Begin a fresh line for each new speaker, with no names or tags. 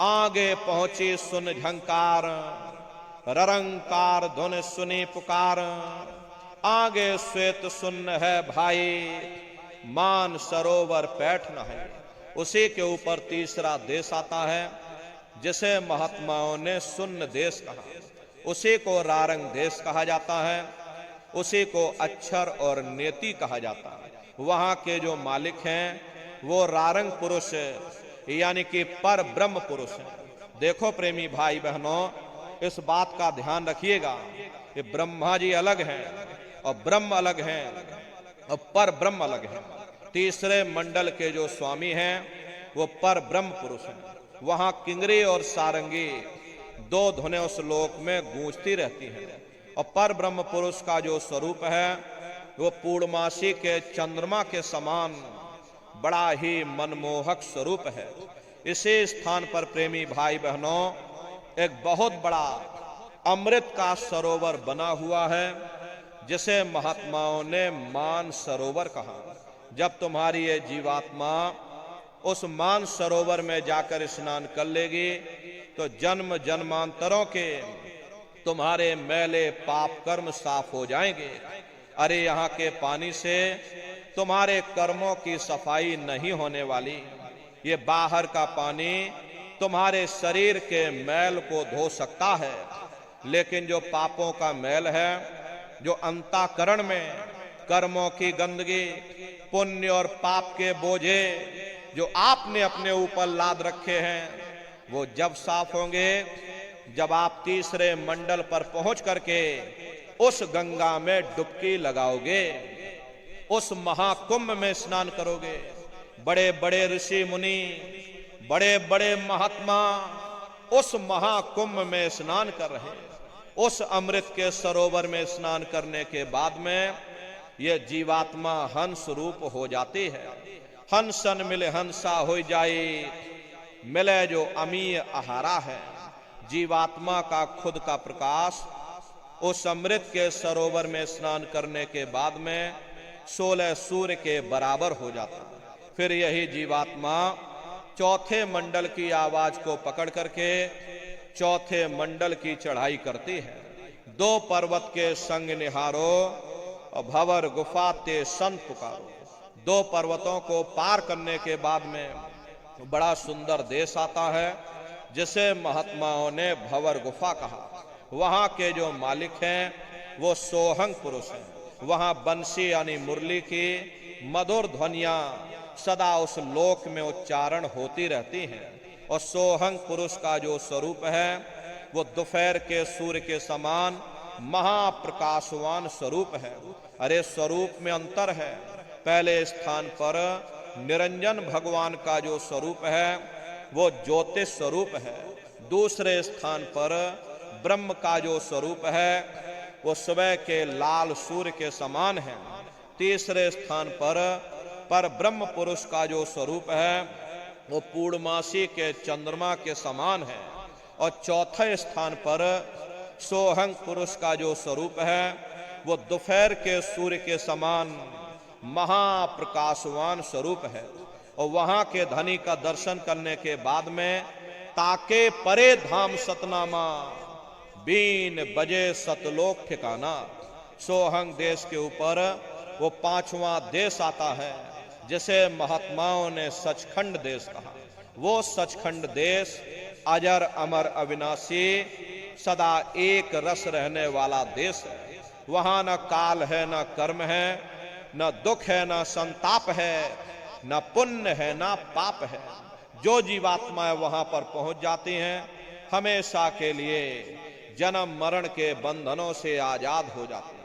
आगे पहुंची सुन झंकार, ररंकार धुन सुनी पुकार। आगे श्वेत सुन्न है भाई, मान सरोवर पैठ न है। उसी के ऊपर तीसरा देश आता है जिसे महात्माओं ने सुन्न देश कहा। उसी को रारंग देश कहा जाता है, उसी को अक्षर और नेति कहा जाता है। वहां के जो मालिक हैं वो रारंग पुरुष यानी कि पर ब्रह्म पुरुष हैं। देखो प्रेमी भाई बहनों, इस बात का ध्यान रखिएगा कि ब्रह्मा जी अलग हैं और ब्रह्म अलग हैं और पर ब्रह्म अलग हैं। तीसरे मंडल के जो स्वामी हैं वो पर ब्रह्म पुरुष हैं। वहां किंगरी और सारंगी दो धुनें उस लोक में गूंजती रहती हैं। और पर ब्रह्म पुरुष का जो स्वरूप है वो पूर्णमासी के चंद्रमा के समान बड़ा ही मनमोहक स्वरूप है। इसी स्थान पर प्रेमी भाई बहनों एक बहुत बड़ा अमृत का सरोवर बना हुआ है जिसे महात्माओं ने मान सरोवर कहा। जब तुम्हारी ये जीवात्मा उस मान सरोवर में जाकर स्नान कर लेगी तो जन्म जन्मांतरों के तुम्हारे मैले पाप कर्म साफ हो जाएंगे। अरे यहाँ के पानी से तुम्हारे कर्मों की सफाई नहीं होने वाली। ये बाहर का पानी तुम्हारे शरीर के मैल को धो सकता है, लेकिन जो पापों का मैल है, जो अंतःकरण में कर्मों की गंदगी, पुण्य और पाप के बोझे जो आपने अपने ऊपर लाद रखे हैं, वो जब साफ होंगे जब आप तीसरे मंडल पर पहुंच करके उस गंगा में डुबकी लगाओगे, उस महाकुंभ में स्नान करोगे। बड़े बड़े ऋषि मुनि, बड़े बड़े महात्मा उस महाकुंभ में स्नान कर रहे हैं। उस अमृत के सरोवर में स्नान करने के बाद में यह जीवात्मा हंस रूप हो जाती है। हंसन मिले हंसा हो जाए, मिले जो अमीय आहारा है। जीवात्मा का खुद का प्रकाश उस अमृत के सरोवर में स्नान करने के बाद में 16 सूर्य के बराबर हो जाता है। फिर यही जीवात्मा चौथे मंडल की आवाज को पकड़ करके चौथे मंडल की चढ़ाई करती है। 2 पर्वत के संग निहारो और भंवर गुफा ते संत पुकारो। 2 पर्वतों को पार करने के बाद में बड़ा सुंदर देश आता है जिसे महात्माओं ने भंवर गुफा कहा। वहां के जो मालिक हैं वो सोहंग पुरुष हैं। वहां बंसी यानी मुरली की मधुर ध्वनियां सदा उस लोक में उच्चारण होती रहती हैं। और सोहंग पुरुष का जो स्वरूप है वो दोपहर के सूर्य के समान महाप्रकाशवान स्वरूप है। अरे स्वरूप में अंतर है। पहले स्थान पर निरंजन भगवान का जो स्वरूप है वो ज्योतिष स्वरूप है। दूसरे स्थान पर ब्रह्म का जो स्वरूप है वो सुबह के लाल सूर्य के समान है। तीसरे स्थान पर ब्रह्म पुरुष का जो स्वरूप है वो पूर्णमासी के चंद्रमा के समान है। और चौथे स्थान पर सोहंग पुरुष का जो स्वरूप है वो दोपहर के सूर्य के समान महाप्रकाशवान स्वरूप है। और वहां के धनी का दर्शन करने के बाद में ताके परे धाम सतनामा, बीन बजे सतलोक ठिकाना। सोहंग देश के ऊपर वो 5वां देश आता है जिसे महात्माओं ने सचखंड देश कहा। वो सचखंड देश अजर अमर अविनाशी सदा एक रस रहने वाला देश है। वहां न काल है, न कर्म है, न दुख है, न संताप है, न पुण्य है, न पाप है। जो जीवात्माएं वहां पर पहुंच जाती हैं हमेशा के लिए जन्म मरण के बंधनों से आजाद हो जाती हैं।